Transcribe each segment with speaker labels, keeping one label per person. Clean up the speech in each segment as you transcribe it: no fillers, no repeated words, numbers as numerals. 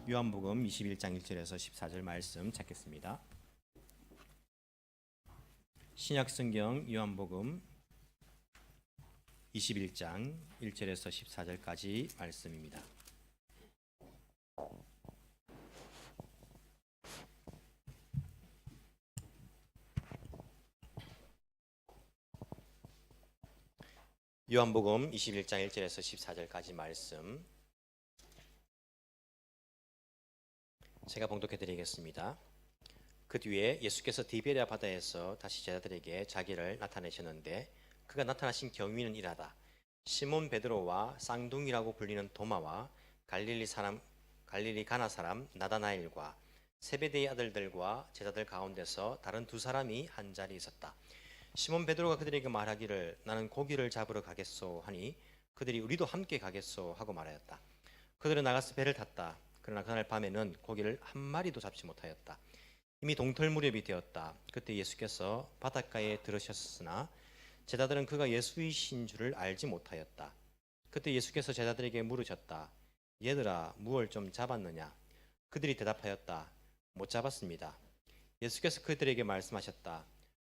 Speaker 1: 요한복음 21장 1절에서 14절 말씀 찾겠습니다. 신약성경 요한복음 21장 1절에서 14절까지 말씀입니다. 요한복음 21장 1절에서 14절까지 말씀 제가 봉독해 드리겠습니다. 그 뒤에 예수께서 디베랴 바다에서 다시 제자들에게 자기를 나타내셨는데 그가 나타나신 경위는 이라다. 시몬 베드로와 쌍둥이라고 불리는 도마와 갈릴리 가나 사람 나다나엘과 세베대의 아들들과 제자들 가운데서 다른 두 사람이 한 자리에 있었다. 시몬 베드로가 그들에게 말하기를 나는 고기를 잡으러 가겠소 하니 그들이 우리도 함께 가겠소 하고 말하였다. 그들은 나가서 배를 탔다. 그러나 그날 밤에는 고기를 한 마리도 잡지 못하였다. 이미 동틀 무렵이 되었다. 그때 예수께서 바닷가에 들으셨으나 제자들은 그가 예수이신 줄을 알지 못하였다. 그때 예수께서 제자들에게 물으셨다. 얘들아 무얼 좀 잡았느냐? 그들이 대답하였다. 못 잡았습니다. 예수께서 그들에게 말씀하셨다.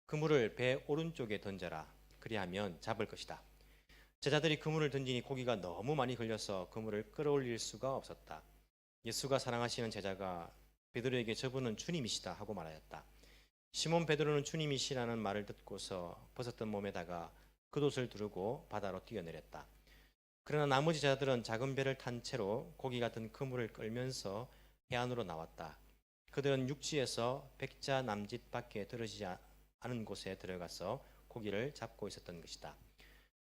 Speaker 1: 그물을 배 오른쪽에 던져라. 그리하면 잡을 것이다. 제자들이 그물을 던지니 고기가 너무 많이 걸려서 그물을 끌어올릴 수가 없었다. 예수가 사랑하시는 제자가 베드로에게 저분은 주님이시다 하고 말하였다. 시몬 베드로는 주님이시라는 말을 듣고서 벗었던 몸에다가 겉옷을 두르고 바다로 뛰어내렸다. 그러나 나머지 제자들은 작은 배를 탄 채로 고기가 든 그물을 끌면서 해안으로 나왔다. 그들은 육지에서 백자 남짓 밖에 떨어지지 않은 곳에 들어가서 고기를 잡고 있었던 것이다.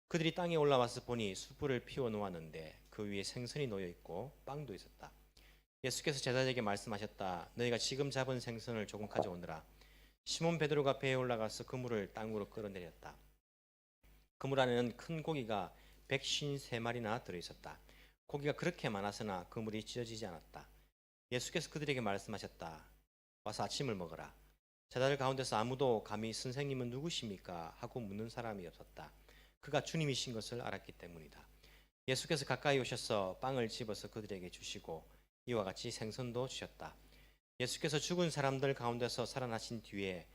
Speaker 1: 그들이 땅에 올라와서 보니 숯불을 피워 놓았는데 그 위에 생선이 놓여 있고 빵도 있었다. 예수께서 제자들에게 말씀하셨다. 너희가 지금 잡은 생선을 조금 가져오너라. 시몬 베드로가 배에 올라가서 그물을 땅으로 끌어내렸다. 그물 안에는 큰 고기가 153마리나 들어있었다. 고기가 그렇게 많았으나 그물이 찢어지지 않았다. 예수께서 그들에게 말씀하셨다. 와서 아침을 먹어라. 제자들 가운데서 아무도 감히 선생님은 누구십니까? 하고 묻는 사람이 없었다. 그가 주님이신 것을 알았기 때문이다. 예수께서 가까이 오셔서 빵을 집어서 그들에게 주시고 이와 같이 생선도 주셨다. 예수께서 죽은 사람들 가운데서 살아나신 뒤에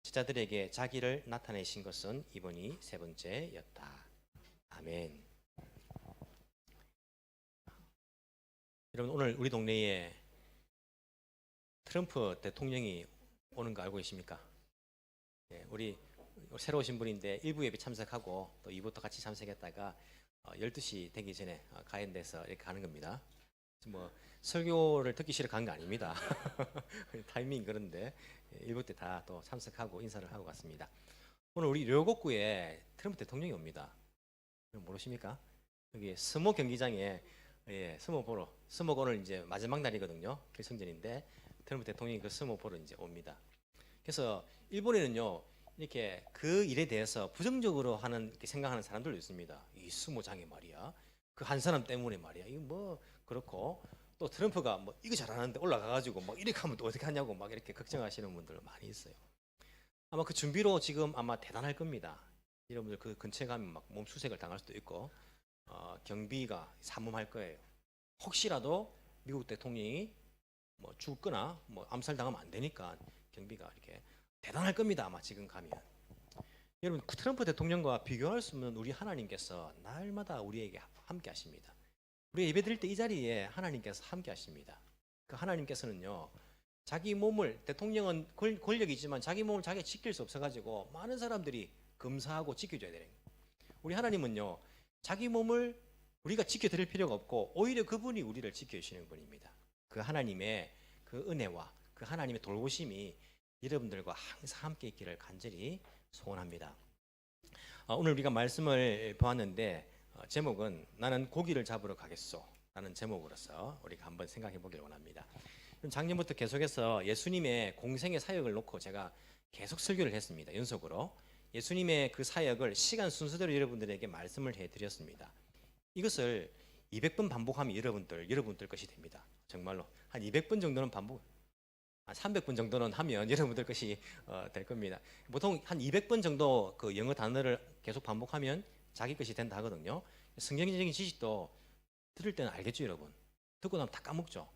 Speaker 1: 제자들에게 자기를 나타내신 것은 이번이 세 번째였다. 아멘. 여러분 오늘 우리 동네에 트럼프 대통령이 오는 거 알고 계십니까? 네, 우리 새로 오신 분인데 1부 예배 참석하고 또 2부터 같이 참석했다가 12시 되기 전에 가연돼서 이렇게 가는 겁니다. 뭐 설교를 듣기 싫어 간 거 아닙니다. 타이밍 그런데 1부 때 다 또 참석하고 인사를 하고 갔습니다. 오늘 우리 료곡구에 트럼프 대통령이 옵니다. 모르십니까? 여기 스모 경기장에 스모 보러 스모가 오늘 이제 마지막 날이거든요. 결승전인데 트럼프 대통령이 그 스모 보러 이제 옵니다. 그래서 일본에는요 이렇게 그 일에 대해서 부정적으로 하는 생각하는 사람들도 있습니다. 이 스모장에 말이야 그 한 사람 때문에 말이야 이거 뭐 그렇고 또 트럼프가 뭐 이거 잘하는데 올라가가지고 뭐 이렇게 하면 또 어떻게 하냐고 막 이렇게 걱정하시는 분들 많이 있어요. 아마 그 준비로 지금 아마 대단할 겁니다. 여러분들 그 근처에 가면 막 몸 수색을 당할 수도 있고 경비가 삼엄할 거예요. 혹시라도 미국 대통령이 뭐 죽거나 뭐 암살당하면 안 되니까 경비가 이렇게 대단할 겁니다. 아마 지금 가면. 여러분 트럼프 대통령과 비교할 수 없는 우리 하나님께서 날마다 우리에게 함께 하십니다. 우리 예배 드릴 때 이 자리에 하나님께서 함께 하십니다. 그 하나님께서는요 자기 몸을 대통령은 권력이지만 자기 몸을 자기가 지킬 수 없어가지고 많은 사람들이 검사하고 지켜줘야 되는 거예요. 우리 하나님은요 자기 몸을 우리가 지켜드릴 필요가 없고 오히려 그분이 우리를 지켜주시는 분입니다. 그 하나님의 그 은혜와 그 하나님의 돌보심이 여러분들과 항상 함께 있기를 간절히 소원합니다. 오늘 우리가 말씀을 보았는데 제목은 나는 고기를 잡으러 가겠소 라는 제목으로서 우리가 한번 생각해 보기를 원합니다. 작년부터 계속해서 예수님의 공생의 사역을 놓고 제가 계속 설교를 했습니다. 연속으로 예수님의 그 사역을 시간 순서대로 여러분들에게 말씀을 해드렸습니다. 이것을 200번 반복하면 여러분들 것이 됩니다. 정말로 한 200번 정도는 반복, 한 300번 정도는 하면 여러분들 것이 될 겁니다. 보통 한 200번 정도 그 영어 단어를 계속 반복하면 자기 것이 된다 하거든요. 성경적인 지식도 들을 때는 알겠죠, 여러분. 듣고 나면 다 까먹죠.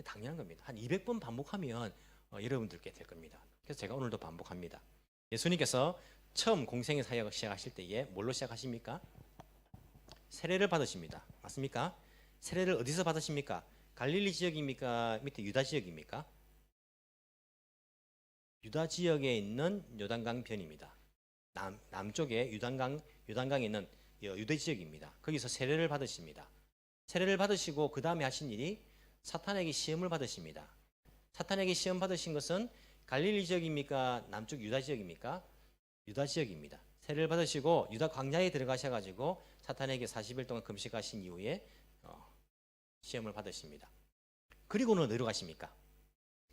Speaker 1: 당연한 겁니다. 한 200번 반복하면 여러분들께 될 겁니다. 그래서 제가 오늘도 반복합니다. 예수님께서 처음 공생의 사역을 시작하실 때에 뭘로 시작하십니까? 세례를 받으십니다. 맞습니까? 세례를 어디서 받으십니까? 갈릴리 지역입니까? 밑에 유다 지역입니까? 유다 지역에 있는 요단강 변입니다. 남쪽에 요단강에 있는 유대 지역입니다. 거기서 세례를 받으십니다. 세례를 받으시고 그 다음에 하신 일이 사탄에게 시험을 받으십니다. 사탄에게 시험 받으신 것은 갈릴리 지역입니까? 남쪽 유다 지역입니까? 유다 지역입니다. 세례를 받으시고 유다 광야에 들어가셔가지고 사탄에게 40일 동안 금식하신 이후에 시험을 받으십니다. 그리고는 어디로 가십니까?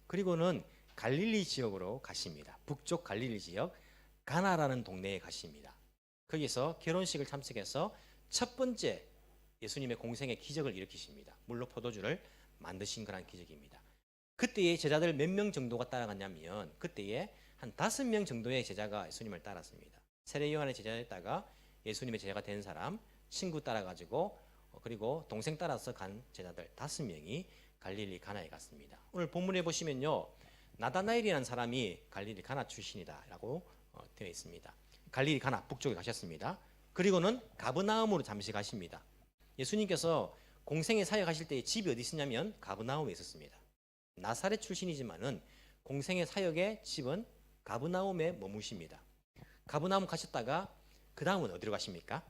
Speaker 1: 그리고는 갈릴리 지역으로 가십니다. 북쪽 갈릴리 지역 가나라는 동네에 가십니다. 거기서 결혼식을 참석해서 첫 번째 예수님의 공생의 기적을 일으키십니다. 물로 포도주를 만드신 그런 기적입니다. 그때의 제자들 몇 명 정도가 따라갔냐면 그때에 한 5명 정도의 제자가 예수님을 따랐습니다. 세례 요한의 제자였다가 예수님의 제자가 된 사람, 친구 따라가지고 그리고 동생 따라서 간 제자들 5명이 갈릴리 가나에 갔습니다. 오늘 본문에 보시면요, 나다나엘이라는 사람이 갈릴리 가나 출신이다라고 되어 있습니다. 갈릴리 가나 북쪽에 가셨습니다. 그리고는 가브나움으로 잠시 가십니다. 예수님께서 공생의 사역하실 때 집이 어디 있었냐면 가브나움에 있었습니다. 나사렛 출신이지만은 공생의 사역의 집은 가브나움에 머무십니다. 가브나움 가셨다가 그 다음은 어디로 가십니까?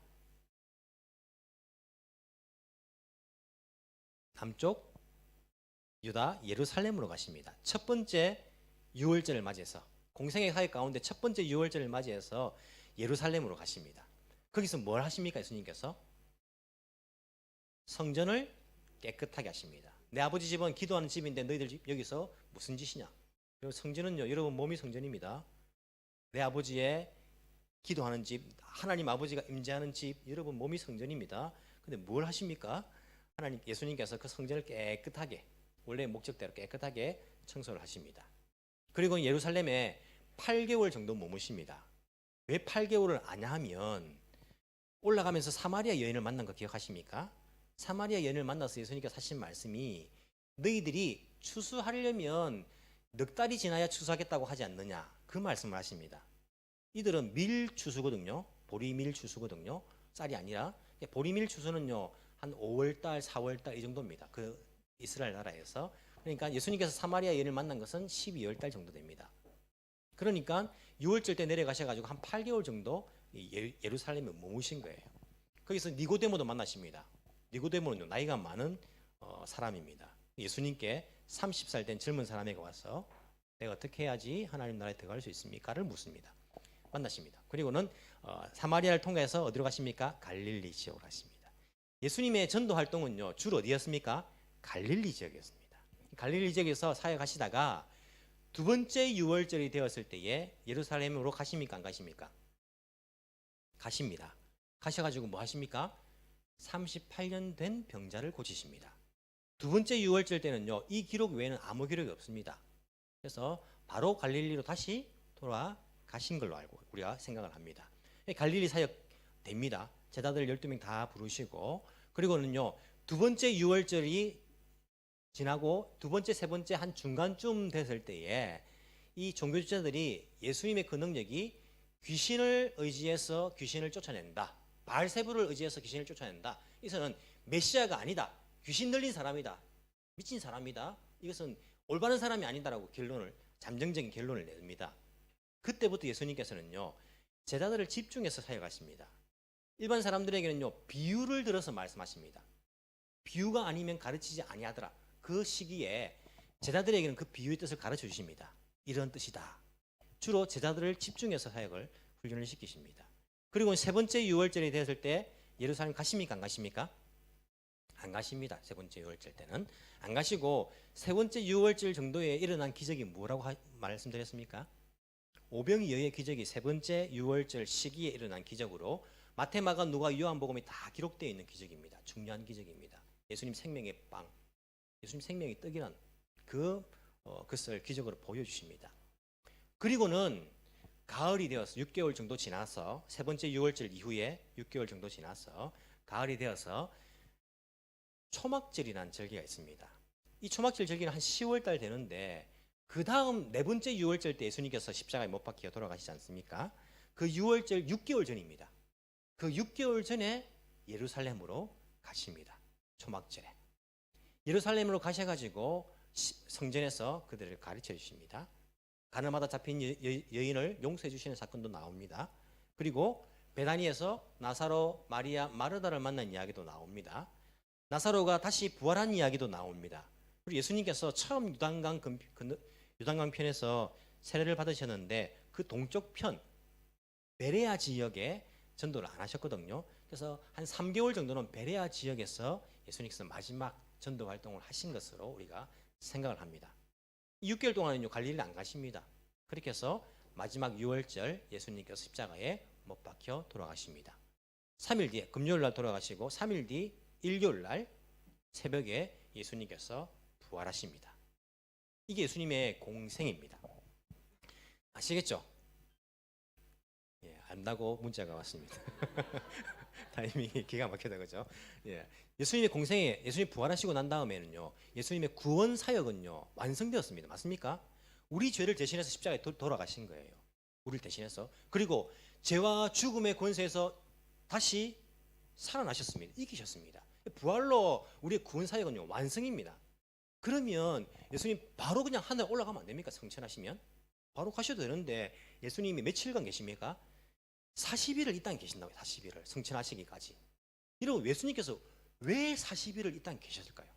Speaker 1: 남쪽 유다 예루살렘으로 가십니다. 첫 번째 유월절을 맞이해서 공생의 사역 가운데 첫 번째 유월절을 맞이해서 예루살렘으로 가십니다. 거기서 뭘 하십니까? 예수님께서 성전을 깨끗하게 하십니다. 내 아버지 집은 기도하는 집인데 너희들 집 여기서 무슨 짓이냐? 성전은요, 여러분 몸이 성전입니다. 내 아버지의 기도하는 집, 하나님 아버지가 임재하는 집, 여러분 몸이 성전입니다. 근데 뭘 하십니까? 예수님께서 그 성전을 깨끗하게, 원래 목적대로 깨끗하게 청소를 하십니다. 그리고 예루살렘에 8개월 정도 머무십니다. 왜 8개월을 아냐 하면 올라가면서 사마리아 여인을 만난 거 기억하십니까? 사마리아 여인을 만나서 예수님께서 하신 말씀이 너희들이 추수하려면 넉 달이 지나야 추수하겠다고 하지 않느냐, 그 말씀을 하십니다. 이들은 밀추수거든요. 보리밀 추수거든요. 쌀이 아니라. 보리밀 추수는요, 한 5월달, 4월달 이 정도입니다. 그 이스라엘 나라에서. 그러니까 예수님께서 사마리아 여인을 만난 것은 12월달 정도 됩니다. 그러니까 6월절 때 내려가셔가지고 한 8개월 정도 예루살렘에 머무신 거예요. 거기서 니고데모도 만나십니다. 니고데모는 나이가 많은 사람입니다. 예수님께 30살 된 젊은 사람에게 와서 내가 어떻게 해야지 하나님 나라에 들어갈 수 있습니까?를 묻습니다. 만나십니다. 그리고는 사마리아를 통해서 어디로 가십니까? 갈릴리 지역으로 가십니다. 예수님의 전도 활동은요, 주로 어디였습니까? 갈릴리 지역이었습니다. 갈릴리 지역에서 사역하시다가 두 번째 유월절이 되었을 때에 예루살렘으로 가십니까? 안 가십니까? 가십니다. 가셔가지고 뭐 하십니까? 38년 된 병자를 고치십니다. 두 번째 유월절 때는요, 이 기록 외에는 아무 기록이 없습니다. 그래서 바로 갈릴리로 다시 돌아가신 걸로 알고 우리가 생각을 합니다. 갈릴리 사역 됩니다. 제자들 12명 다 부르시고, 그리고는요, 두 번째 유월절이 지나고 두 번째, 세 번째 한 중간쯤 됐을 때에 이 종교주자들이 예수님의 그 능력이 귀신을 의지해서 귀신을 쫓아낸다, 바알세불을 의지해서 귀신을 쫓아낸다, 이것은 메시아가 아니다, 귀신 들린 사람이다, 미친 사람이다, 이것은 올바른 사람이 아니다라고 잠정적인 결론을 냅니다. 그때부터 예수님께서는요, 제자들을 집중해서 사역하십니다. 일반 사람들에게는요, 비유를 들어서 말씀하십니다. 비유가 아니면 가르치지 아니하더라. 그 시기에 제자들에게는 그 비유의 뜻을 가르쳐 주십니다. 이런 뜻이다. 주로 제자들을 집중해서 사역을 훈련을 시키십니다. 그리고 세 번째 유월절이 되었을 때 예루살렘 가십니까? 안 가십니까? 안 가십니다. 세 번째 유월절 때는 안 가시고, 세 번째 유월절 정도에 일어난 기적이 뭐라고 말씀드렸습니까? 오병이어의 기적이 세 번째 유월절 시기에 일어난 기적으로 마태, 마가, 누가, 요한복음이 다 기록되어 있는 기적입니다. 중요한 기적입니다. 예수님 생명의 빵, 예수님 생명의 떡이란 그것을 기적으로 보여주십니다. 그리고는 가을이 되어서 6개월 정도 지나서, 세 번째 유월절 이후에 6개월 정도 지나서 가을이 되어서 초막절이라는 절기가 있습니다. 이 초막절 절기는 한 10월 달 되는데 그 다음 네 번째 유월절 때 예수님께서 십자가에 못 박혀 돌아가시지 않습니까? 그 유월절 6개월 전입니다. 그 6개월 전에 예루살렘으로 가십니다. 초막절에. 예루살렘으로 가셔가지고 성전에서 그들을 가르쳐 주십니다. 가늠하다 잡힌 여인을 용서해 주시는 사건도 나옵니다. 그리고 베다니에서 나사로, 마리아, 마르다를 만난 이야기도 나옵니다. 나사로가 다시 부활한 이야기도 나옵니다. 그리고 예수님께서 처음 유단강 편에서 세례를 받으셨는데 그 동쪽 편 베레아 지역에 전도를 안 하셨거든요. 그래서 한 3개월 정도는 베레아 지역에서 예수님께서 마지막 전도 활동을 하신 것으로 우리가 생각을 합니다. 6개월 동안은요 갈릴리를 안 가십니다. 그렇게 해서 마지막 유월절 예수님께서 십자가에 못 박혀 돌아가십니다. 3일 뒤에 금요일 날 돌아가시고 3일 뒤 일요일 날 새벽에 예수님께서 부활하십니다. 이게 예수님의 공생입니다. 아시겠죠? 예, 안다고 문자가 왔습니다. 타이밍이 기가 막히다 그죠? 예, 예수님의 공생에 예수님 부활하시고 난 다음에는요 예수님의 구원 사역은요 완성되었습니다. 맞습니까? 우리 죄를 대신해서 십자가에 돌아가신 거예요. 우리를 대신해서. 그리고 죄와 죽음의 권세에서 다시 살아나셨습니다. 이기셨습니다. 부활로 우리의 구원 사역은요 완성입니다. 그러면 예수님 바로 그냥 하늘 올라가면 안 됩니까? 성천하시면 바로 가셔도 되는데 예수님이 며칠간 계십니까? 40일을 이 땅에 계신다고요. 40일을 성천하시기까지. 이러고 예수님께서 왜 40일을 이 땅에 계셨을까요?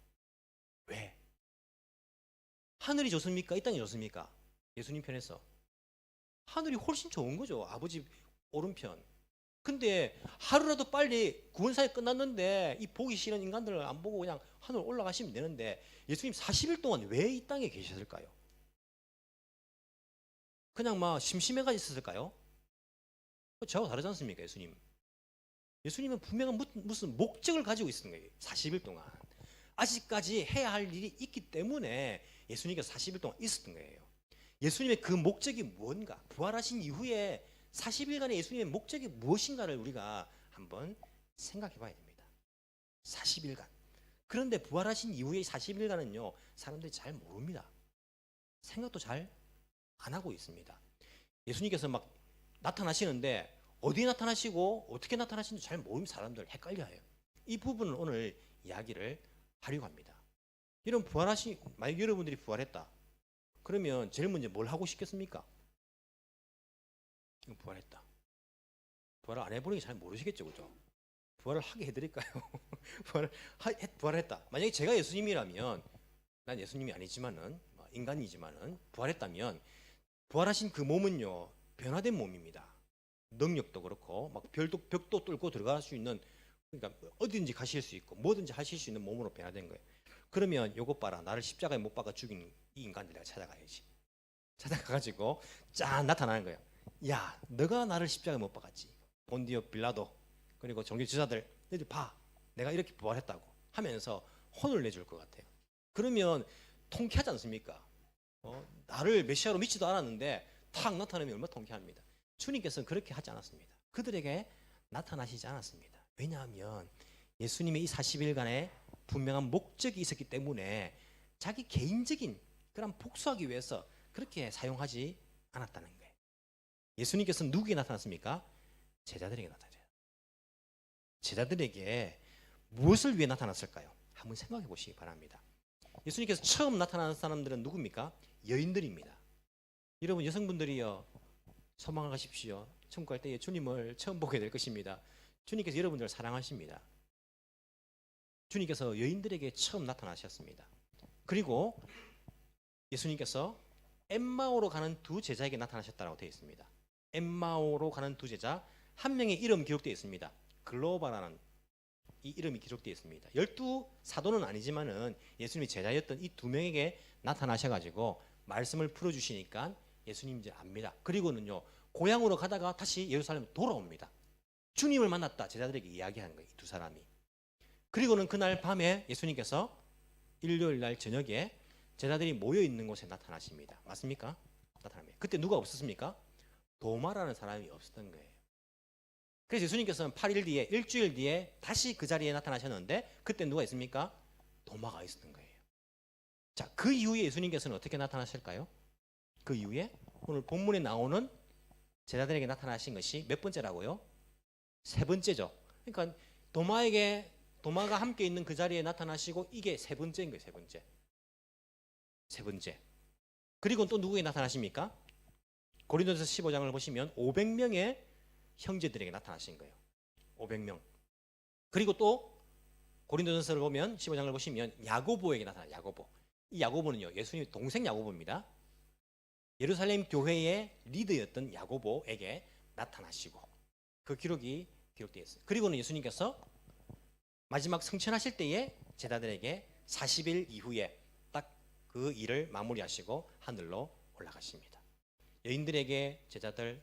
Speaker 1: 왜? 하늘이 좋습니까? 이 땅이 좋습니까? 예수님 편에서 하늘이 훨씬 좋은 거죠. 아버지 오른편. 근데 하루라도 빨리 구원사역 끝났는데 이 보기 싫은 인간들을 안 보고 그냥 하늘 올라가시면 되는데 예수님 40일 동안 왜 이 땅에 계셨을까요? 그냥 막 심심해가 있었을까요? 저하고 다르지 않습니까? 예수님은 분명한 무슨 목적을 가지고 있었던 거예요. 40일 동안 아직까지 해야 할 일이 있기 때문에 예수님께서 40일 동안 있었던 거예요. 예수님의 그 목적이 뭔가, 부활하신 이후에 40일간의 예수님의 목적이 무엇인가를 우리가 한번 생각해 봐야 됩니다. 40일간. 그런데 부활하신 이후의 40일간은요 사람들이 잘 모릅니다. 생각도 잘 안 하고 있습니다. 예수님께서 막 나타나시는데 어디에 나타나시고 어떻게 나타나시는지 잘 모르는 사람들 헷갈려요. 이 부분을 오늘 이야기를 하려고 합니다. 이런 만약 여러분들이 부활했다. 그러면 제일 먼저 뭘 하고 싶겠습니까? 부활했다. 부활을 안 해보는 게 잘 모르시겠죠, 그죠? 부활을 하게 해드릴까요? 부활했다. 만약에 제가 예수님이라면, 난 예수님이 아니지만은 인간이지만은 부활했다면, 부활하신 그 몸은요 변화된 몸입니다. 능력도 그렇고 막 벽도 뚫고 들어갈 수 있는, 그러니까 어디든지 가실 수 있고 뭐든지 하실 수 있는 몸으로 변화된 거예요. 그러면 요것 봐라, 나를 십자가에 못 박아 죽인 이 인간들 내가 찾아가야지. 찾아가가지고 짠 나타나는 거예요. 야, 너가 나를 십자가에 못 박았지. 본디오 빌라도 그리고 종교 지사들, 너희들 봐, 내가 이렇게 부활했다고 하면서 혼을 내줄 것 같아요. 그러면 통쾌하지 않습니까? 나를 메시아로 믿지도 않았는데 탁 나타나면 얼마나 통쾌합니다. 주님께서는 그렇게 하지 않았습니다. 그들에게 나타나시지 않았습니다. 왜냐하면 예수님의 이 40일간의 분명한 목적이 있었기 때문에 자기 개인적인 그런 복수하기 위해서 그렇게 사용하지 않았다는 거예요. 예수님께서는 누구에게 나타났습니까? 제자들에게 나타났어요. 제자들에게 무엇을 위해 나타났을까요? 한번 생각해 보시기 바랍니다. 예수님께서 처음 나타나는 사람들은 누굽니까? 여인들입니다. 여러분 여성분들이요 소망하십시오. 천국 갈 때에 주님을 처음 보게 될 것입니다. 주님께서 여러분들을 사랑하십니다. 주님께서 여인들에게 처음 나타나셨습니다. 그리고 예수님께서 엠마오로 가는 두 제자에게 나타나셨다고 되어 있습니다. 엠마오로 가는 두 제자, 한 명의 이름 기록되어 있습니다. 글로바라는 이 이름이 기록되어 있습니다. 12사도는 아니지만은 예수님이 제자였던 이 두 명에게 나타나셔가지고 말씀을 풀어주시니까 예수님 이제 압니다. 그리고는요 고향으로 가다가 다시 예루살렘 돌아옵니다. 주님을 만났다 제자들에게 이야기하는 거예요. 이 두 사람이. 그리고는 그날 밤에 예수님께서 일요일 날 저녁에 제자들이 모여 있는 곳에 나타나십니다. 맞습니까? 나타납니다. 그때 누가 없었습니까? 도마라는 사람이 없었던 거예요. 그래서 예수님께서는 8일 뒤에, 일주일 뒤에 다시 그 자리에 나타나셨는데 그때 누가 있습니까? 도마가 있었던 거예요. 자, 그 이후에 예수님께서는 어떻게 나타나실까요? 그 이후에 오늘 본문에 나오는 제자들에게 나타나신 것이 몇 번째라고요? 세 번째죠. 그러니까 도마가 함께 있는 그 자리에 나타나시고 이게 세 번째인 거예요. 세 번째. 세 번째. 그리고 또 누구에게 나타나십니까? 고린도전서 15장을 보시면 500명의 형제들에게 나타나신 거예요. 500명. 그리고 또 고린도전서를 보면 15장을 보시면 야고보에게 나타나요. 야고보. 이 야고보는요, 예수님 동생 야고보입니다. 예루살렘 교회의 리더였던 야고보에게 나타나시고 그 기록이 기록되어 있어요. 그리고는 예수님께서 마지막 승천하실 때에 제자들에게 40일 이후에 딱 그 일을 마무리하시고 하늘로 올라가십니다. 여인들에게 제자들,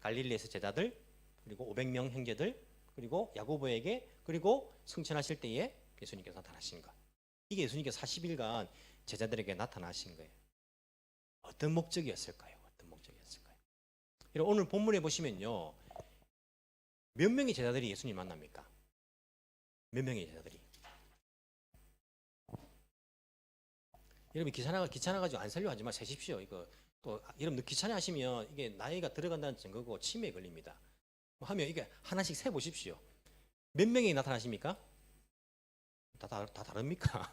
Speaker 1: 갈릴리에서 제자들, 그리고 500명 형제들, 그리고 야고보에게, 그리고 승천하실 때에 예수님께서 나타나신 것. 이게 예수님께서 40일간 제자들에게 나타나신 거예요. 어떤 목적이었을까요? 어떤 목적이었을까요? 오늘 본문에 보시면요, 몇 명의 제자들이 예수님 만납니까? 몇 명의 제자들이? 여러분 귀찮아가지고 안 살려 하지 마 세십시오. 이거 또 여러분 귀찮아하시면 이게 나이가 들어간다는 증거고 치매에 걸립니다. 하면 이게 하나씩 세 보십시오. 몇 명이 나타나십니까? 다 다릅니까?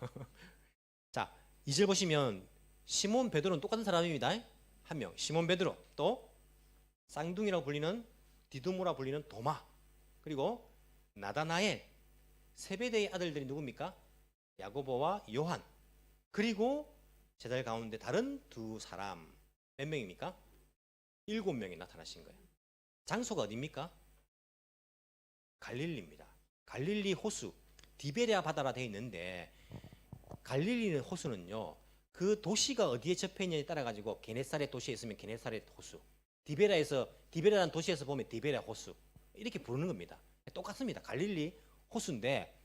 Speaker 1: 자, 2절 보시면 시몬 베드로는 똑같은 사람입니다. 한 명, 시몬 베드로, 또 쌍둥이라고 불리는 디두모라 불리는 도마, 그리고 나다나엘, 세베대의 아들들이 누굽니까? 야고보와 요한, 그리고 제자들 가운데 다른 두 사람. 몇 명입니까? 7명이 나타나신 거예요. 장소가 어디입니까? 갈릴리입니다. 갈릴리 호수, 디베레아 바다라 되어 있는데 갈릴리 호수는요, 그 도시가 어디에 접해 있느냐에 따라 가지고 게네사렛 도시에 있으면 게네사렛 호수, 디베레라는 도시에서 보면 디베레아 호수 이렇게 부르는 겁니다. 똑같습니다. 갈릴리 호수인데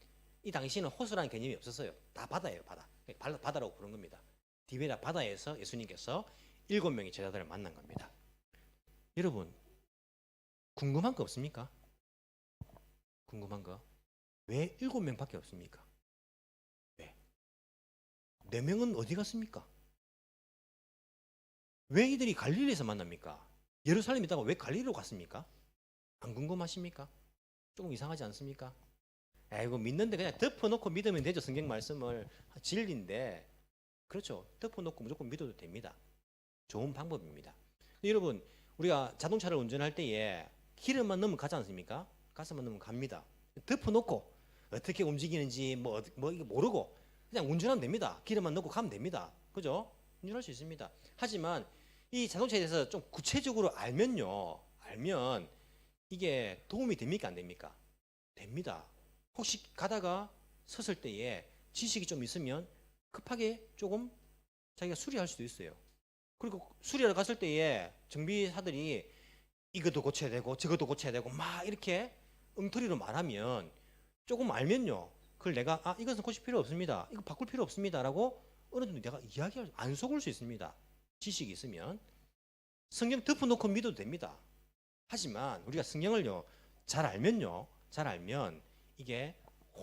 Speaker 1: 이 당시에는 호수라는 개념이 없었어요. 다 바다예요. 바다라고 부르는 겁니다. 디베레아 바다에서 예수님께서 7명의 제자들을 만난 겁니다. 여러분 궁금한 거 없습니까? 궁금한 거? 왜 7명밖에 없습니까? 왜? 4명은 어디 갔습니까? 왜 이들이 갈릴리에서 만납니까? 예루살렘에 있다가 왜 갈릴리로 갔습니까? 안 궁금하십니까? 조금 이상하지 않습니까? 아이고 믿는데 그냥 덮어놓고 믿으면 되죠. 성경 말씀을 진리인데 그렇죠. 덮어놓고 무조건 믿어도 됩니다. 좋은 방법입니다. 여러분 우리가 자동차를 운전할 때에 기름만 넣으면 가지 않습니까? 가스만 넣으면 갑니다. 덮어놓고 어떻게 움직이는지 뭐 이거 모르고 그냥 운전하면 됩니다. 기름만 넣고 가면 됩니다. 그죠? 운전할 수 있습니다. 하지만 이 자동차에 대해서 좀 구체적으로 알면 이게 도움이 됩니까? 안 됩니까? 됩니다. 혹시 가다가 섰을 때에 지식이 좀 있으면 급하게 조금 자기가 수리할 수도 있어요. 그리고 수리하러 갔을 때에 정비사들이 이것도 고쳐야 되고 저것도 고쳐야 되고 막 이렇게 엉터리로 말하면 조금 알면요, 그걸 내가 이것은 고칠 필요 없습니다, 이거 바꿀 필요 없습니다 라고 어느 정도 내가 이야기할 안 속을 수 있습니다. 지식이 있으면. 성경 덮어놓고 믿어도 됩니다. 하지만 우리가 성경을요 잘 알면 이게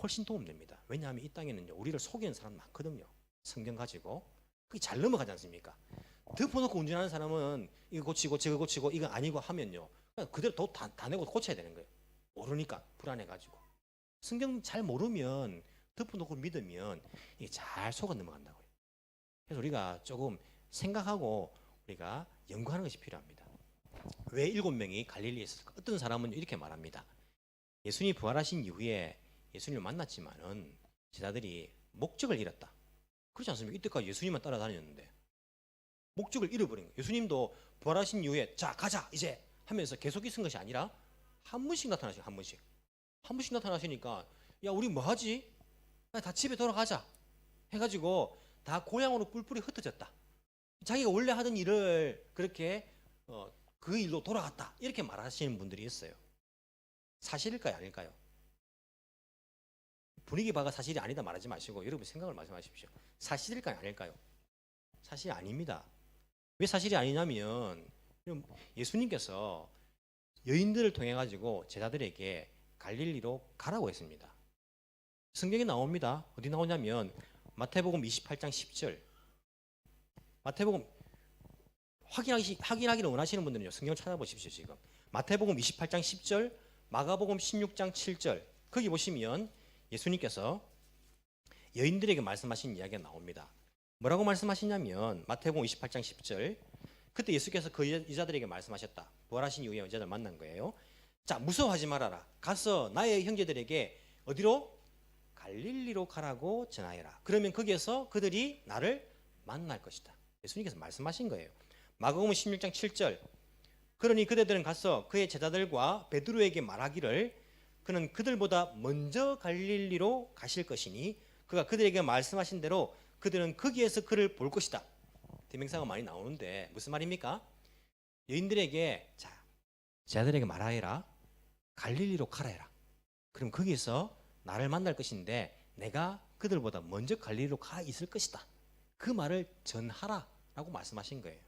Speaker 1: 훨씬 도움됩니다. 왜냐하면 이 땅에는요 우리를 속이는 사람 많거든요. 성경 가지고 그게 잘 넘어가지 않습니까? 덮어놓고 운전하는 사람은 이거 고치고 저거 고치고 이거 아니고 하면요 그대로 돈 다 내고 고쳐야 되는 거예요. 모르니까 불안해가지고. 성경 잘 모르면 덮어놓고 믿으면 이게 잘 속아 넘어간다고요. 그래서 우리가 조금 생각하고 우리가 연구하는 것이 필요합니다. 왜 7명이 갈릴리에 있었을까? 어떤 사람은 이렇게 말합니다. 예수님이 부활하신 이후에 예수님을 만났지만은 제자들이 목적을 잃었다. 그렇지 않습니까? 이때까지 예수님만 따라다녔는데 목적을 잃어버린 거예요. 예수님도 부활하신 이후에 자 가자 이제 하면서 계속 있은 것이 아니라 한 번씩 나타나시고 한 번씩 나타나시니까 야 우리 뭐 하지? 다 집에 돌아가자 해가지고 다 고향으로 뿔뿔이 흩어졌다. 자기가 원래 하던 일을 그렇게 그 일로 돌아갔다 이렇게 말하시는 분들이 있어요. 사실일까요? 아닐까요? 분위기 봐가 사실이 아니다 말하지 마시고 여러분 생각을 말씀하십시오. 사실일까요? 아닐까요? 사실이 아닙니다. 왜 사실이 아니냐면 예수님께서 여인들을 통해 가지고 제자들에게 갈릴리로 가라고 했습니다. 성경에 나옵니다. 어디 나오냐면 마태복음 28장 10절. 마태복음 확인하기를 원하시는 분들은요, 성경을 찾아보십시오. 지금 마태복음 28장 10절, 마가복음 16장 7절. 거기 보시면 예수님께서 여인들에게 말씀하신 이야기가 나옵니다. 뭐라고 말씀하시냐면 마태복음 28장 10절. 그때 예수께서 그 여자들에게 말씀하셨다. 부활하신 이후에 여자들 만난 거예요. 자, 무서워하지 말아라. 가서 나의 형제들에게 어디로? 갈릴리로 가라고 전하여라. 그러면 거기에서 그들이 나를 만날 것이다. 예수님께서 말씀하신 거예요. 마가복음 16장 7절. 그러니 그대들은 가서 그의 제자들과 베드로에게 말하기를 그는 그들보다 먼저 갈릴리로 가실 것이니 그가 그들에게 말씀하신 대로 그들은 거기에서 그를 볼 것이다. 대명사가 많이 나오는데 무슨 말입니까? 여인들에게 자, 제자들에게 말하여라. 갈릴리로 가라 해라. 그럼 거기서 나를 만날 것인데 내가 그들보다 먼저 갈릴리로 가 있을 것이다. 그 말을 전하라 라고 말씀하신 거예요.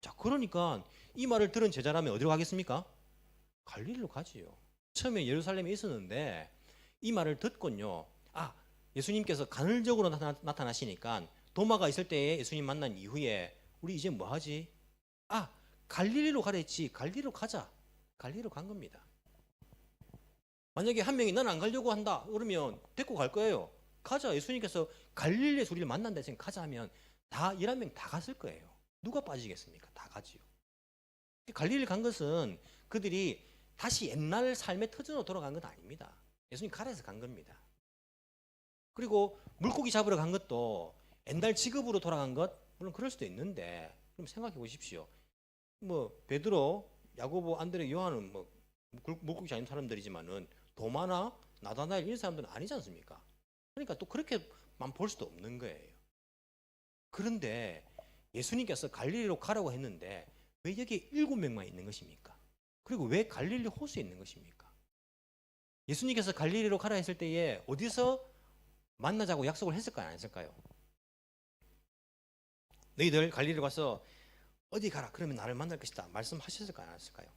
Speaker 1: 자, 그러니까 이 말을 들은 제자라면 어디로 가겠습니까? 갈릴리로 가지요. 처음에 예루살렘에 있었는데 이 말을 듣곤요. 아, 예수님께서 간헐적으로 나타나시니까 도마가 있을 때에 예수님 만난 이후에 우리 이제 뭐 하지? 아, 갈릴리로 가랬지. 갈릴리로 가자. 갈릴리로 간 겁니다. 만약에 한 명이 난 안 가려고 한다 그러면 데리고 갈 거예요. 가자. 예수님께서 갈릴리에서 우리를 만난다 해서 가자 하면 다 11명 다 갔을 거예요. 누가 빠지겠습니까? 다 가지요. 갈릴리 간 것은 그들이 다시 옛날 삶의 터전으로 돌아간 건 아닙니다. 예수님 가라에서 간 겁니다. 그리고 물고기 잡으러 간 것도 옛날 직업으로 돌아간 것 물론 그럴 수도 있는데 그럼 생각해 보십시오. 뭐 베드로, 야고보, 안드레, 요한은 뭐 물고기 잡는 사람들이지만은 도마나 나다나엘 이런 사람들은 아니지 않습니까? 그러니까 또 그렇게만 볼 수도 없는 거예요. 그런데 예수님께서 갈릴리로 가라고 했는데 왜 여기 7명만 있는 것입니까? 그리고 왜 갈릴리 호수에 있는 것입니까? 예수님께서 갈릴리로 가라 했을 때에 어디서 만나자고 약속을 했을까요? 안 했을까요? 너희들 갈릴리로 가서 어디 가라 그러면 나를 만날 것이다 말씀하셨을까요? 안 하셨을까요?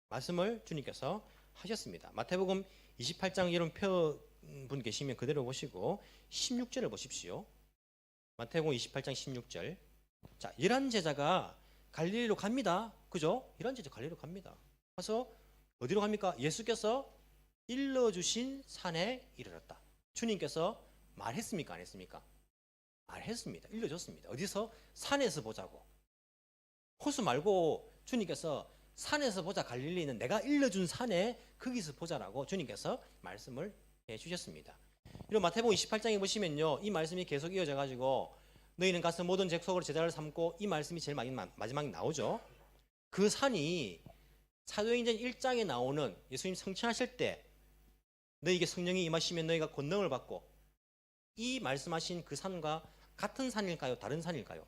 Speaker 1: 말씀을 주님께서 하셨습니다. 마태복음 28장 여러분 분 계시면 그대로 보시고 16절을 보십시오. 마태복음 28장 16절. 자, 11제자가 갈릴리로 갑니다. 그죠? 11제자 갈릴리로 갑니다. 가서 어디로 갑니까? 예수께서 일러주신 산에 이르렀다. 주님께서 말했습니까? 안 했습니까? 말했습니다. 일러줬습니다. 어디서? 산에서 보자고. 호수 말고 주님께서 산에서 보자. 갈릴리는 내가 일러준 산에 거기서 보자라고 주님께서 말씀을 해주셨습니다. 이런 마태복음 28장에 보시면요, 이 말씀이 계속 이어져 가지고 너희는 가서 모든 족속으로 제자를 삼고 이 말씀이 제일 마지막에 나오죠. 그 산이 사도행전 1장에 나오는 예수님 성취하실 때 너희에게 성령이 임하시면 너희가 권능을 받고 이 말씀하신 그 산과 같은 산일까요? 다른 산일까요?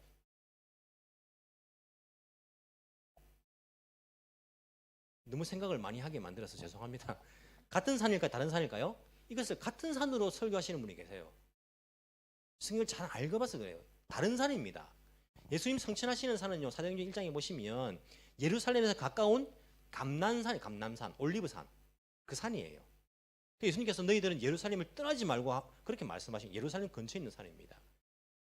Speaker 1: 너무 생각을 많이 하게 만들어서 죄송합니다. 같은 산일까요? 다른 산일까요? 이것을 같은 산으로 설교하시는 분이 계세요. 성경을 잘 알고봐서 그래요. 다른 산입니다. 예수님 성천하시는 산은요, 사도행전 1장에 보시면 예루살렘에서 가까운 감난산, 감남산, 올리브산, 그 산이에요. 예수님께서 너희들은 예루살렘을 떠나지 말고 그렇게 말씀하신 예루살렘 근처에 있는 산입니다.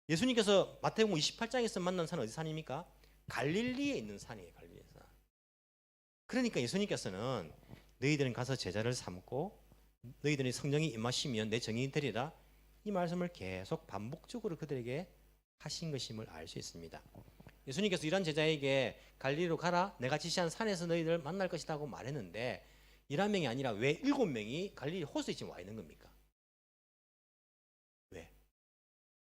Speaker 1: 예수님께서 마태복음 28장에서 만난 산은 어디 산입니까? 갈릴리에 있는 산이에요. 갈릴리에 산. 그러니까 예수님께서는 너희들은 가서 제자를 삼고 너희들이 성령이 임하시면 내 증인이 되리라 이 말씀을 계속 반복적으로 그들에게 하신 것임을 알 수 있습니다. 예수님께서 이런 제자에게 갈릴리로 가라 내가 지시한 산에서 너희들 만날 것이다 고 말했는데 11명이 아니라 왜 7명이 갈릴리 호수에 지금 와 있는 겁니까?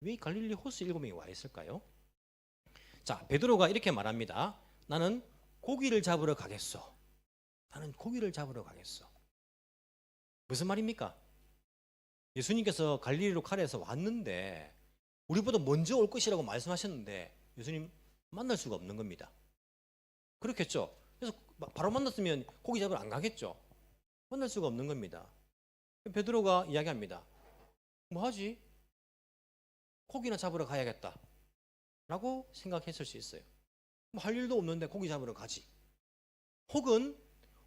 Speaker 1: 왜 갈릴리 호수에 7명이 와 있을까요? 자, 베드로가 이렇게 말합니다. 나는 고기를 잡으러 가겠소. 나는 고기를 잡으러 가겠소. 무슨 말입니까? 예수님께서 갈릴리로 가라에서 왔는데 우리보다 먼저 올 것이라고 말씀하셨는데 예수님 만날 수가 없는 겁니다. 그렇겠죠? 그래서 바로 만났으면 고기 잡으러 안 가겠죠? 만날 수가 없는 겁니다. 베드로가 이야기합니다. 뭐 하지? 고기나 잡으러 가야겠다 라고 생각했을 수 있어요. 뭐 할 일도 없는데 고기 잡으러 가지. 혹은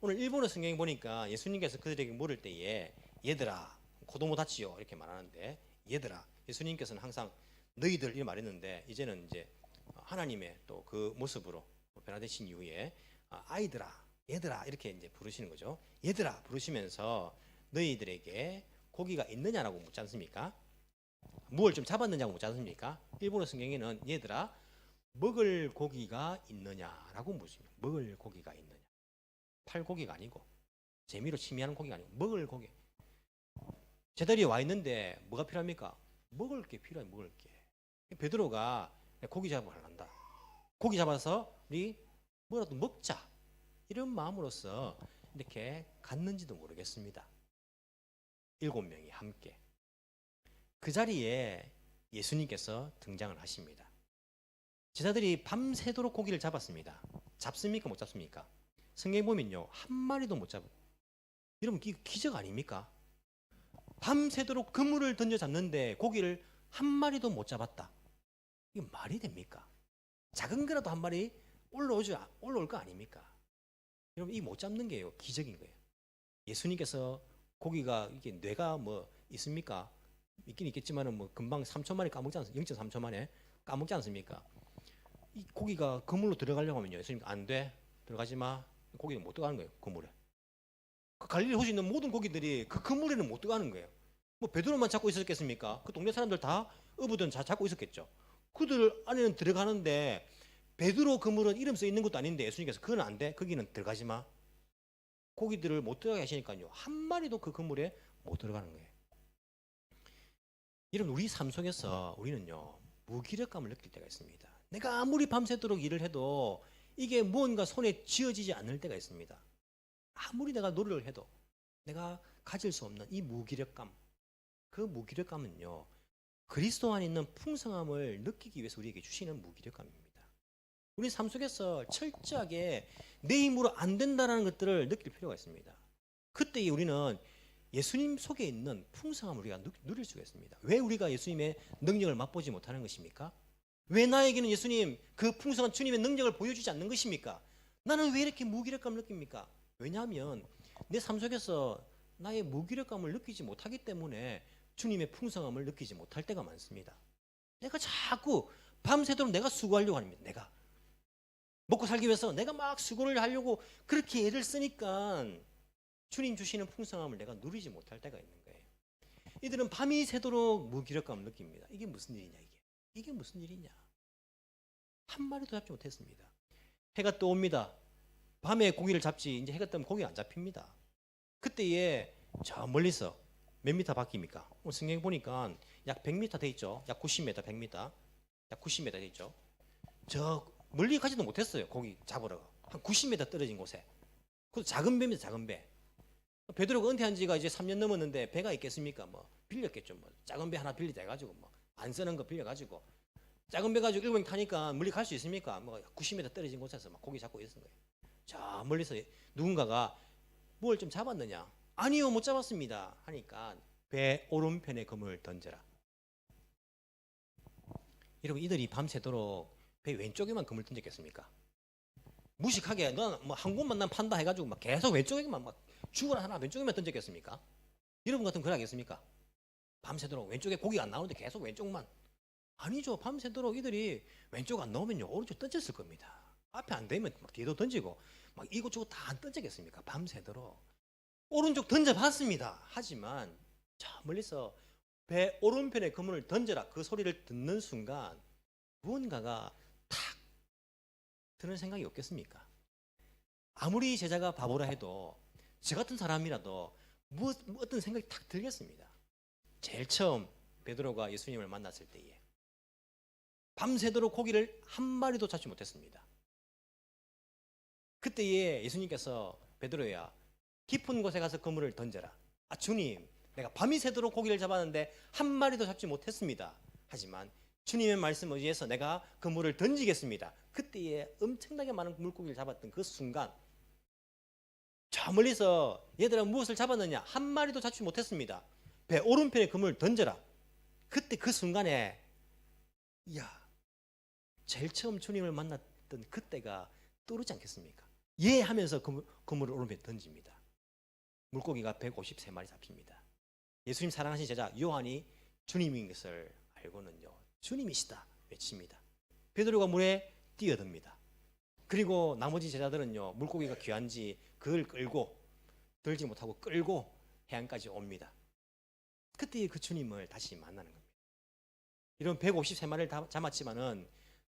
Speaker 1: 오늘 일본어 성경에 보니까 예수님께서 그들에게 물을 때에 얘들아 고도모 다치요 이렇게 말하는데 얘들아 예수님께서는 항상 너희들 이렇게 말했는데 이제는 이제 하나님의 또 그 모습으로 변화되신 이후에 아이들아, 얘들아 이렇게 이제 부르시는 거죠. 얘들아 부르시면서 너희들에게 고기가 있느냐라고 묻지 않습니까? 무엇을 좀 잡았느냐고 묻지 않습니까? 일본어 성경에는 얘들아 먹을 고기가 있느냐라고 묻습니다. 먹을 고기가 있느냐. 팔 고기가 아니고 재미로 취미하는 고기가 아니고 먹을 고기. 제자리에 와 있는데 뭐가 필요합니까? 먹을 게 필요해. 먹을 게. 베드로가 고기 잡으러 간다. 고기 잡아서 우리 뭐라도 먹자. 이런 마음으로서 이렇게 갔는지도 모르겠습니다. 7명이 함께. 그 자리에 예수님께서 등장을 하십니다. 제자들이 밤새도록 고기를 잡았습니다. 잡습니까? 못 잡습니까? 성경 보면요. 한 마리도 못 잡아요. 여러분 기적 아닙니까? 밤새도록 그물을 던져 잡는데 고기를 한 마리도 못 잡았다. 이게 말이 됩니까? 작은 거라도 한 마리 올라올 거 아닙니까? 여러분 이 못 잡는 게요 기적인 거예요. 예수님께서 고기가 이게 뇌가 뭐 있습니까? 있긴 있겠지만은 뭐 금방 3초 만에 까먹지 않습니까? 0.3초 만에 까먹지 않습니까? 이 고기가 그물로 들어가려고 하면요 예수님 안 돼. 들어가지 마. 고기는 못 들어가는 거예요. 그물에. 그 갈릴리 호수에 있는 모든 고기들이 그 그물에는 못 들어가는 거예요. 뭐 베드로만 잡고 있었겠습니까? 그 동네 사람들 다 어부든 다 잡고 있었겠죠. 그들 안에는 들어가는데 베드로 그물은 이름 써 있는 것도 아닌데 예수님께서 그건 안 돼. 거기는 들어가지 마. 고기들을 못 들어가게 하시니까요. 한 마리도 그 그물에 못 들어가는 거예요. 여러분 우리 삶 속에서 우리는요. 무기력감을 느낄 때가 있습니다. 내가 아무리 밤새도록 일을 해도 이게 무언가 손에 쥐어지지 않을 때가 있습니다. 아무리 내가 노력을 해도 내가 가질 수 없는 이 무기력감. 그 무기력감은요. 그리스도 안에 있는 풍성함을 느끼기 위해서 우리에게 주시는 무기력감입니다. 우리 삶 속에서 철저하게 내 힘으로 안 된다는 것들을 느낄 필요가 있습니다. 그때 우리는 예수님 속에 있는 풍성함을 우리가 누릴 수가 있습니다. 왜 우리가 예수님의 능력을 맛보지 못하는 것입니까? 왜 나에게는 예수님 그 풍성한 주님의 능력을 보여주지 않는 것입니까? 나는 왜 이렇게 무기력감을 느낍니까? 왜냐하면 내 삶 속에서 나의 무기력감을 느끼지 못하기 때문에 주님의 풍성함을 느끼지 못할 때가 많습니다. 내가 자꾸 밤새도록 내가 수고하려고 합니다. 내가 먹고 살기 위해서 내가 막 수고를 하려고 그렇게 애를 쓰니까 주님 주시는 풍성함을 내가 누리지 못할 때가 있는 거예요. 이들은 밤이 새도록 무기력감을 느낍니다. 이게 무슨 일이냐 이게. 이게 무슨 일이냐. 한 마리도 잡지 못했습니다. 해가 떠옵니다. 밤에 고기를 잡지 이제 해가 뜨면 고기가 안 잡힙니다. 그때에 저 멀리서 몇 미터 바뀝니까? 성경에 보니까 약 100m 돼 있죠. 약 90m, 100m. 약 90m 돼 있죠. 저 멀리 가지도 못했어요. 고기 잡으러. 한 90m 떨어진 곳에. 그 작은 배입니다. 작은 배. 베드로가 은퇴한 지가 이제 3년 넘었는데 배가 있겠습니까? 뭐 빌렸겠죠. 뭐 작은 배 하나 빌리자 해가지고 뭐 안 쓰는 거 빌려가지고 작은 배 가지고 7명 타니까 멀리 갈 수 있습니까? 뭐 90m 떨어진 곳에서 막 고기 잡고 있는 거예요. 자 멀리서 누군가가 뭘 좀 잡았느냐? 아니요 못 잡았습니다. 하니까 배 오른편에 그물을 던져라. 여러분 이들이 밤새도록 배 왼쪽에만 그물 던졌겠습니까? 무식하게 넌 뭐 한 곳만 난 판다 해가지고 막 계속 왼쪽에만 막 죽어라 하나 왼쪽에만 던졌겠습니까? 여러분 같으면 그러겠습니까? 밤새도록 왼쪽에 고기가 안 나오는데 계속 왼쪽만. 아니죠. 밤새도록 이들이 왼쪽 안 나오면요 오른쪽 던졌을 겁니다. 앞에 안 되면 막 뒤에도 던지고 막 이곳저곳 다 안 던지겠습니까? 밤새도록 오른쪽 던져봤습니다. 하지만 저 멀리서 배 오른편에 그물을 던져라 그 소리를 듣는 순간 무언가가 탁 드는 생각이 없겠습니까? 아무리 제자가 바보라 해도 저 같은 사람이라도 어떤 생각이 탁 들겠습니다. 제일 처음 베드로가 예수님을 만났을 때에 밤새도록 고기를 한 마리도 잡지 못했습니다. 그때에 예수님께서 베드로야 깊은 곳에 가서 그물을 던져라. 아 주님 내가 밤이 새도록 고기를 잡았는데 한 마리도 잡지 못했습니다. 하지만 주님의 말씀 의지해서 내가 그물을 던지겠습니다. 그때에 엄청나게 많은 물고기를 잡았던 그 순간 저 멀리서 얘들아 무엇을 잡았느냐 한 마리도 잡지 못했습니다. 배 오른편에 그물을 던져라. 그때 그 순간에 이야 제일 처음 주님을 만났던 그때가 떠오르지 않겠습니까? 예 하면서 그물을 오른편에 던집니다. 물고기가 153마리 잡힙니다. 예수님 사랑하신 제자 요한이 주님인 것을 알고는요, 주님이시다 외칩니다. 베드로가 물에 뛰어듭니다. 그리고 나머지 제자들은요, 물고기가 귀한지 그걸 끌고, 들지 못하고 끌고 해안까지 옵니다. 그때 그 주님을 다시 만나는 겁니다. 이런 153마리를 다 잡았지만은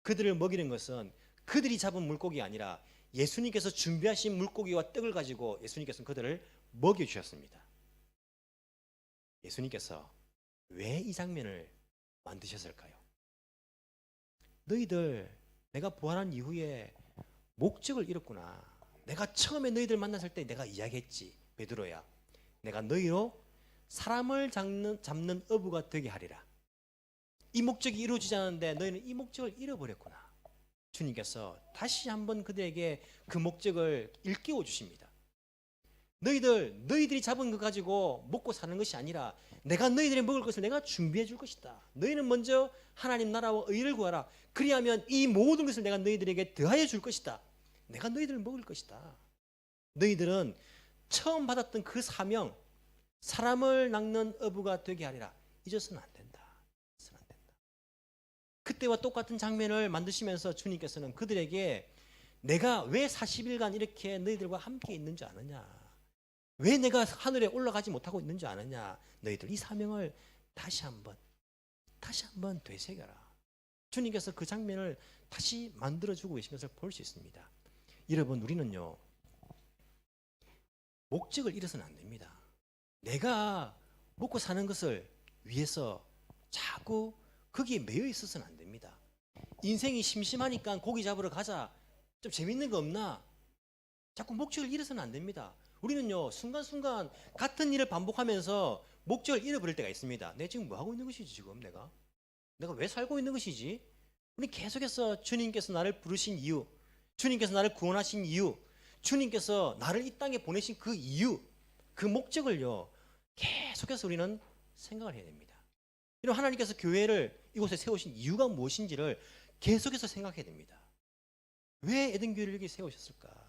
Speaker 1: 그들을 먹이는 것은 그들이 잡은 물고기가 아니라 예수님께서 준비하신 물고기와 떡을 가지고 예수님께서는 그들을 먹여주셨습니다. 예수님께서 왜 이 장면을 만드셨을까요? 너희들 내가 부활한 이후에 목적을 잃었구나. 내가 처음에 너희들 만났을 때 내가 이야기했지. 베드로야, 내가 너희로 사람을 잡는 어부가 되게 하리라. 이 목적이 이루어지지 않았는데 너희는 이 목적을 잃어버렸구나. 주님께서 다시 한번 그들에게 그 목적을 일깨워 주십니다. 너희들이 잡은 것 가지고 먹고 사는 것이 아니라 내가 너희들이 먹을 것을 내가 준비해 줄 것이다. 너희는 먼저 하나님 나라와 의를 구하라. 그리하면 이 모든 것을 내가 너희들에게 더하여 줄 것이다. 내가 너희들을 먹을 것이다. 너희들은 처음 받았던 그 사명, 사람을 낚는 어부가 되게 하리라. 잊어서는 안 된다. 잊어서는 안 된다. 그때와 똑같은 장면을 만드시면서 주님께서는 그들에게 내가 왜 40일간 이렇게 너희들과 함께 있는 줄 아느냐? 왜 내가 하늘에 올라가지 못하고 있는 줄 아느냐? 너희들 이 사명을 다시 한번 되새겨라. 주님께서 그 장면을 다시 만들어주고 계시면서 볼 수 있습니다. 여러분, 우리는요, 목적을 잃어서는 안 됩니다. 내가 먹고 사는 것을 위해서 자꾸 거기에 매여 있어서는 안 됩니다. 인생이 심심하니까 고기 잡으러 가자. 좀 재밌는 거 없나? 자꾸 목적을 잃어서는 안 됩니다. 우리는요, 순간순간 같은 일을 반복하면서 목적을 잃어버릴 때가 있습니다. 내가 지금 뭐 하고 있는 것이지? 지금 내가 왜 살고 있는 것이지? 우리 계속해서 주님께서 나를 부르신 이유, 주님께서 나를 구원하신 이유, 주님께서 나를 이 땅에 보내신 그 이유, 그 목적을요, 계속해서 우리는 생각을 해야 됩니다. 이런 하나님께서 교회를 이곳에 세우신 이유가 무엇인지를 계속해서 생각해야 됩니다. 왜 에덴교회를 여기 세우셨을까?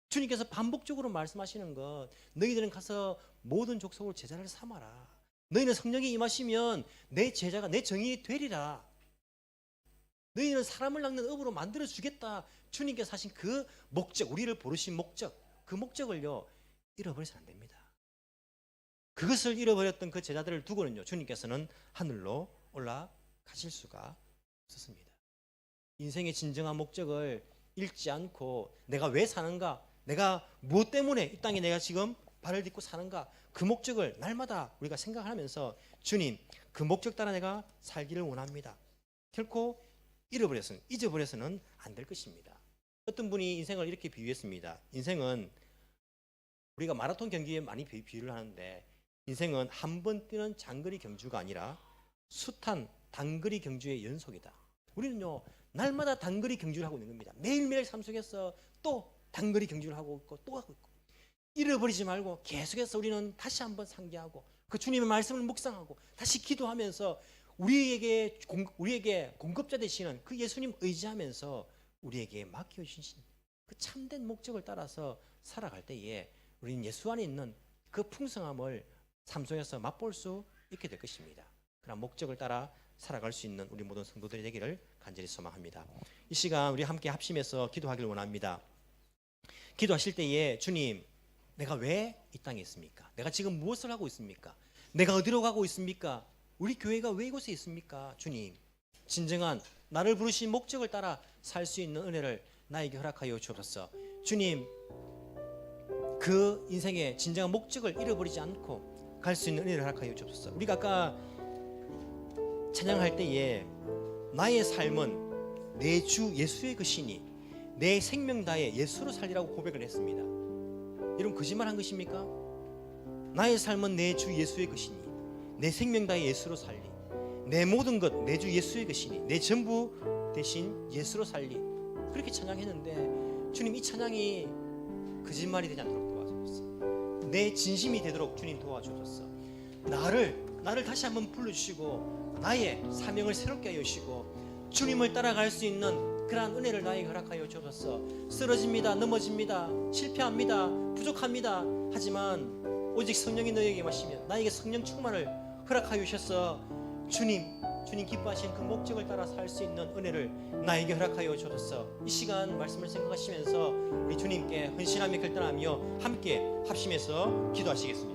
Speaker 1: 주님께서 반복적으로 말씀하시는 것, 너희들은 가서 모든 족속을 제자를 삼아라. 너희는 성령이 임하시면 내 제자가, 내 정인이 되리라. 너희는 사람을 낚는 업으로 만들어주겠다. 주님께서 하신 그 목적, 우리를 부르신 목적, 그 목적을요, 잃어버려서는 안 됩니다. 그것을 잃어버렸던 그 제자들을 두고는요, 주님께서는 하늘로 올라가실 수가 없었습니다. 인생의 진정한 목적을 잃지 않고 내가 왜 사는가, 내가 무엇 때문에 이 땅에 내가 지금 발을 딛고 사는가, 그 목적을 날마다 우리가 생각하면서 주님, 그 목적 따라 내가 살기를 원합니다. 결코 잊어버려서는 안 될 것입니다. 어떤 분이 인생을 이렇게 비유했습니다. 인생은 우리가 마라톤 경기에 많이 비유를 하는데, 인생은 한 번 뛰는 장거리 경주가 아니라 숱한 단거리 경주의 연속이다. 우리는요, 날마다 단거리 경주를 하고 있는 겁니다. 매일매일 삶 속에서 또 단거리 경주를 하고 있고 또 하고 있고, 잃어버리지 말고 계속해서 우리는 다시 한번 상기하고 그 주님의 말씀을 묵상하고 다시 기도하면서 우리에게 공급자 되시는 그 예수님 의지하면서 우리에게 맡겨주신 그 참된 목적을 따라서 살아갈 때에 우리는 예수 안에 있는 그 풍성함을 삶 속에서 맛볼 수 있게 될 것입니다. 그런 목적을 따라 살아갈 수 있는 우리 모든 성도들이 되기를 간절히 소망합니다. 이 시간 우리 함께 합심해서 기도하기를 원합니다. 기도하실 때에 주님, 내가 왜 이 땅에 있습니까? 내가 지금 무엇을 하고 있습니까? 내가 어디로 가고 있습니까? 우리 교회가 왜 이곳에 있습니까? 주님, 진정한 나를 부르신 목적을 따라 살 수 있는 은혜를 나에게 허락하여 주옵소서. 주님, 그 인생의 진정한 목적을 잃어버리지 않고 갈 수 있는 은혜를 허락하여 주옵소서. 우리가 아까 찬양할 때에 나의 삶은 내 주 예수의 것이니 내 생명 다해 예수로 살리라고 고백을 했습니다. 여러분, 거짓말한 것입니까? 나의 삶은 내 주 예수의 것이니 내 생명 다해 예수로 살리, 내 모든 것 내 주 예수의 것이니 내 전부 대신 예수로 살리, 그렇게 찬양했는데 주님, 이 찬양이 거짓말이 되지 않도록 도와주옵소서. 내 진심이 되도록 주님 도와주옵소서. 나를 다시 한번 불러주시고 나의 사명을 새롭게 하여 주시고 주님을 따라갈 수 있는 그러한 은혜를 나에게 허락하여 주옵소서. 쓰러집니다, 넘어집니다, 실패합니다, 부족합니다. 하지만 오직 성령이 너에게 마시면 나에게 성령 충만을 허락하여 주셔서 주님 기뻐하신 그 목적을 따라 살 수 있는 은혜를 나에게 허락하여 주소서. 이 시간 말씀을 생각하시면서 우리 주님께 헌신하며 결단하며 함께 합심해서 기도하시겠습니다.